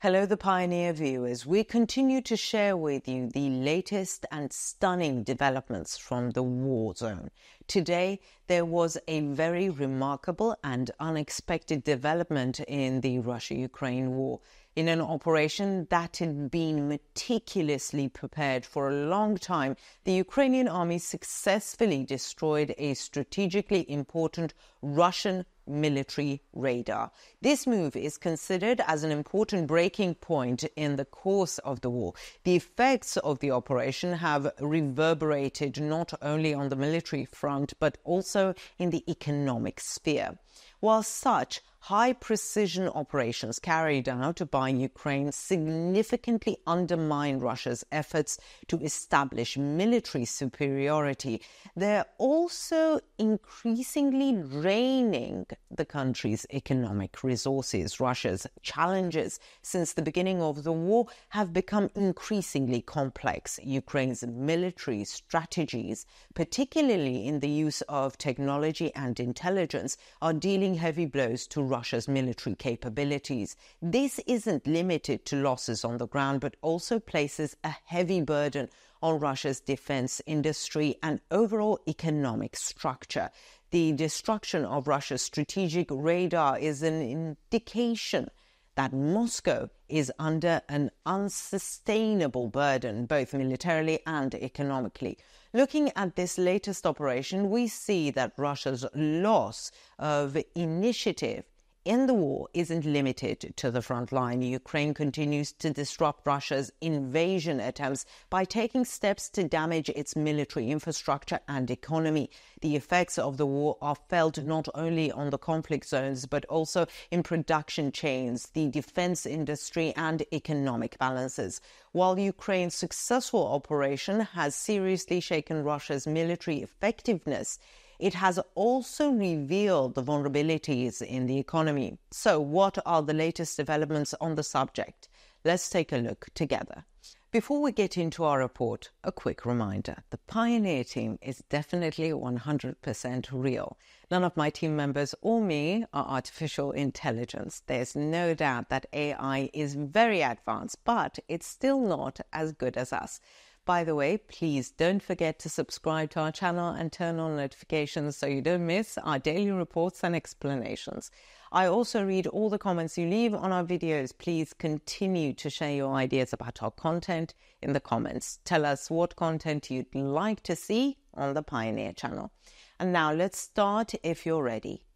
Hello, the Pioneer viewers. We continue to share with you the latest and stunning developments from the war zone. Today, there was a very remarkable and unexpected development in the Russia-Ukraine war. In an operation that had been meticulously prepared for a long time, the Ukrainian army successfully destroyed a strategically important Russian military radar. This move is considered as an important breaking point in the course of the war. The effects of the operation have reverberated not only on the military front, but also in the economic sphere. While such high-precision operations carried out by Ukraine significantly undermine Russia's efforts to establish military superiority, they're also increasingly draining the country's economic resources. Russia's challenges since the beginning of the war have become increasingly complex. Ukraine's military strategies, particularly in the use of technology and intelligence, are dealing heavy blows to Russia's military capabilities. This isn't limited to losses on the ground, but also places a heavy burden on Russia's defense industry and overall economic structure. The destruction of Russia's strategic radar is an indication that Moscow is under an unsustainable burden, both militarily and economically. Looking at this latest operation, we see that Russia's loss of initiative in the war isn't limited to the front line. Ukraine continues to disrupt Russia's invasion attempts by taking steps to damage its military infrastructure and economy. The effects of the war are felt not only on the conflict zones, but also in production chains, the defense industry, and economic balances. While Ukraine's successful operation has seriously shaken Russia's military effectiveness, it has also revealed the vulnerabilities in the economy. So what are the latest developments on the subject? Let's take a look together. Before we get into our report, a quick reminder. The Pioneer team is definitely 100% real. None of my team members or me are artificial intelligence. There's no doubt that AI is very advanced, but it's still not as good as us. By the way, please don't forget to subscribe to our channel and turn on notifications so you don't miss our daily reports and explanations. I also read all the comments you leave on our videos. Please continue to share your ideas about our content in the comments. Tell us what content you'd like to see on the Pioneer channel. And now let's start if you're ready.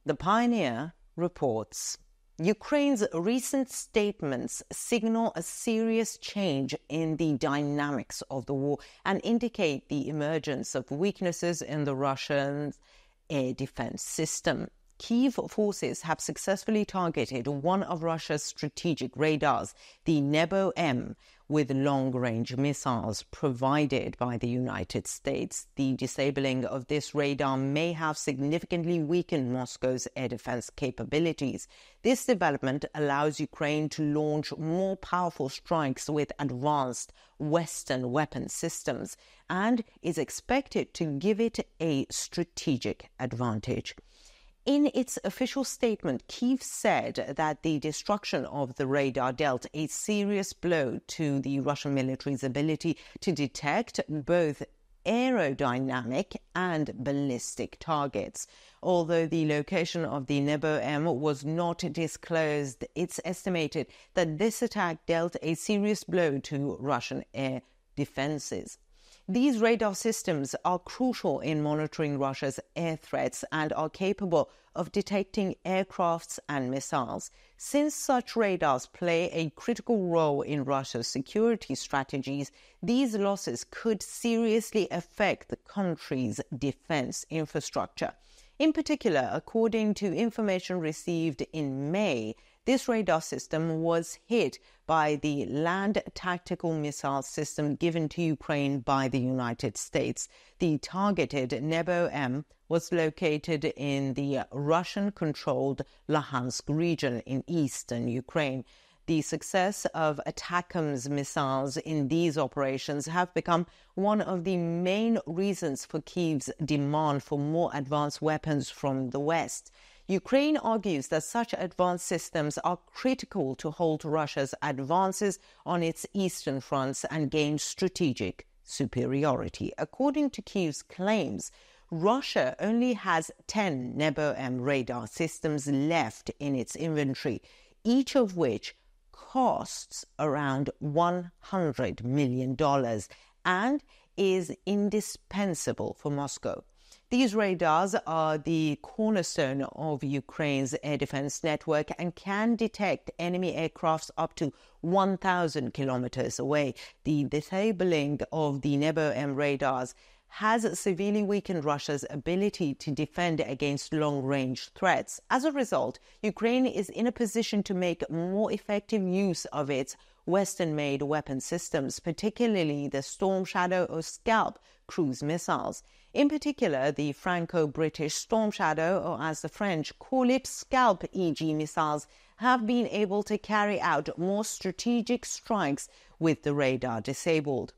The Pioneer reports: Ukraine's recent statements signal a serious change in the dynamics of the war and indicate the emergence of weaknesses in the Russian air defense system. Kyiv forces have successfully targeted one of Russia's strategic radars, the Nebo-M, with long-range missiles provided by the United States. The disabling of this radar may have significantly weakened Moscow's air defense capabilities. This development allows Ukraine to launch more powerful strikes with advanced Western weapon systems and is expected to give it a strategic advantage. In its official statement, Kyiv said that the destruction of the radar dealt a serious blow to the Russian military's ability to detect both aerodynamic and ballistic targets. Although the location of the Nebo-M was not disclosed, it's estimated that this attack dealt a serious blow to Russian air defenses. These radar systems are crucial in monitoring Russia's air threats and are capable of detecting aircrafts and missiles. Since such radars play a critical role in Russia's security strategies, these losses could seriously affect the country's defense infrastructure. In particular, according to information received in May, this radar system was hit by the land tactical missile system given to Ukraine by the United States. The targeted Nebo-M was located in the Russian-controlled Luhansk region in eastern Ukraine. The success of ATACMS missiles in these operations have become one of the main reasons for Kyiv's demand for more advanced weapons from the West. Ukraine argues that such advanced systems are critical to halt Russia's advances on its eastern fronts and gain strategic superiority. According to Kyiv's claims, Russia only has 10 Nebo-M radar systems left in its inventory, each of which costs around $100 million and is indispensable for Moscow. These radars are the cornerstone of Ukraine's air defense network and can detect enemy aircrafts up to 1,000 kilometers away. The disabling of the Nebo-M radars has severely weakened Russia's ability to defend against long-range threats. As a result, Ukraine is in a position to make more effective use of its Western-made weapon systems, particularly the Storm Shadow or Scalp cruise missiles. In particular, the Franco-British Storm Shadow, or as the French call it, Scalp EG missiles, have been able to carry out more strategic strikes with the radar disabled.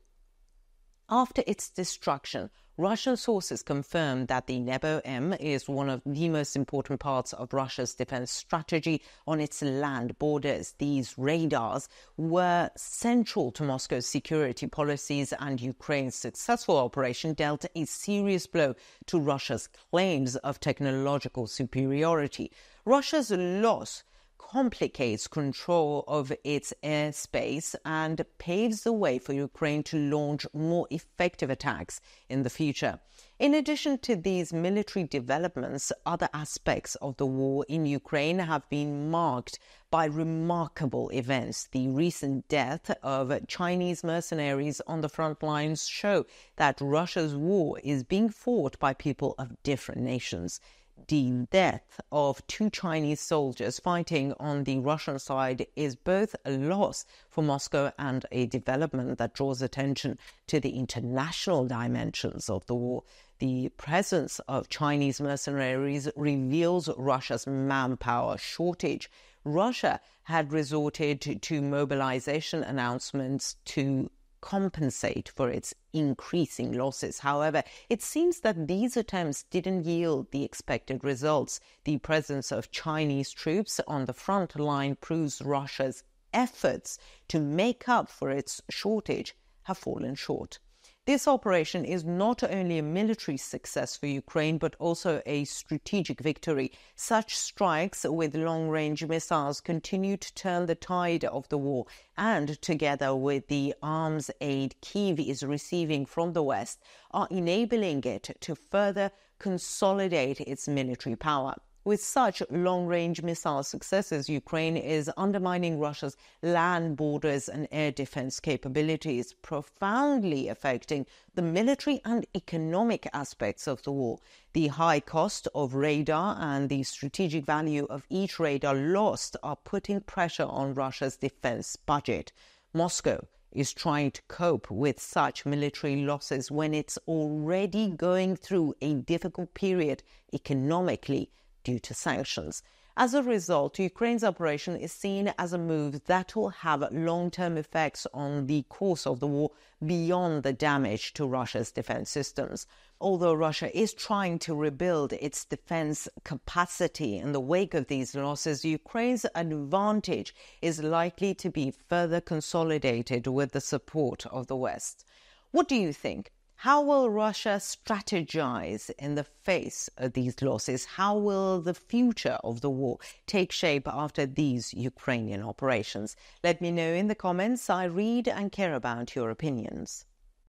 After its destruction, Russian sources confirmed that the Nebo-M is one of the most important parts of Russia's defense strategy on its land borders. These radars were central to Moscow's security policies, and Ukraine's successful operation dealt a serious blow to Russia's claims of technological superiority. Russia's loss complicates control of its airspace and paves the way for Ukraine to launch more effective attacks in the future. In addition to these military developments, other aspects of the war in Ukraine have been marked by remarkable events. The recent death of Chinese mercenaries on the front lines show that Russia's war is being fought by people of different nations. The death of 2 Chinese soldiers fighting on the Russian side is both a loss for Moscow and a development that draws attention to the international dimensions of the war. The presence of Chinese mercenaries reveals Russia's manpower shortage. Russia had resorted to mobilization announcements to compensate for its increasing losses. However, it seems that these attempts didn't yield the expected results. The presence of Chinese troops on the front line proves Russia's efforts to make up for its shortage have fallen short. This operation is not only a military success for Ukraine, but also a strategic victory. Such strikes with long-range missiles continue to turn the tide of the war, and together with the arms aid Kyiv is receiving from the West, are enabling it to further consolidate its military power. With such long-range missile successes, Ukraine is undermining Russia's land borders and air defense capabilities, profoundly affecting the military and economic aspects of the war. The high cost of radar and the strategic value of each radar lost are putting pressure on Russia's defense budget. Moscow is trying to cope with such military losses when it's already going through a difficult period economically due to sanctions. As a result, Ukraine's operation is seen as a move that will have long-term effects on the course of the war beyond the damage to Russia's defense systems. Although Russia is trying to rebuild its defense capacity in the wake of these losses, Ukraine's advantage is likely to be further consolidated with the support of the West. What do you think? How will Russia strategize in the face of these losses? How will the future of the war take shape after these Ukrainian operations? Let me know in the comments. I read and care about your opinions.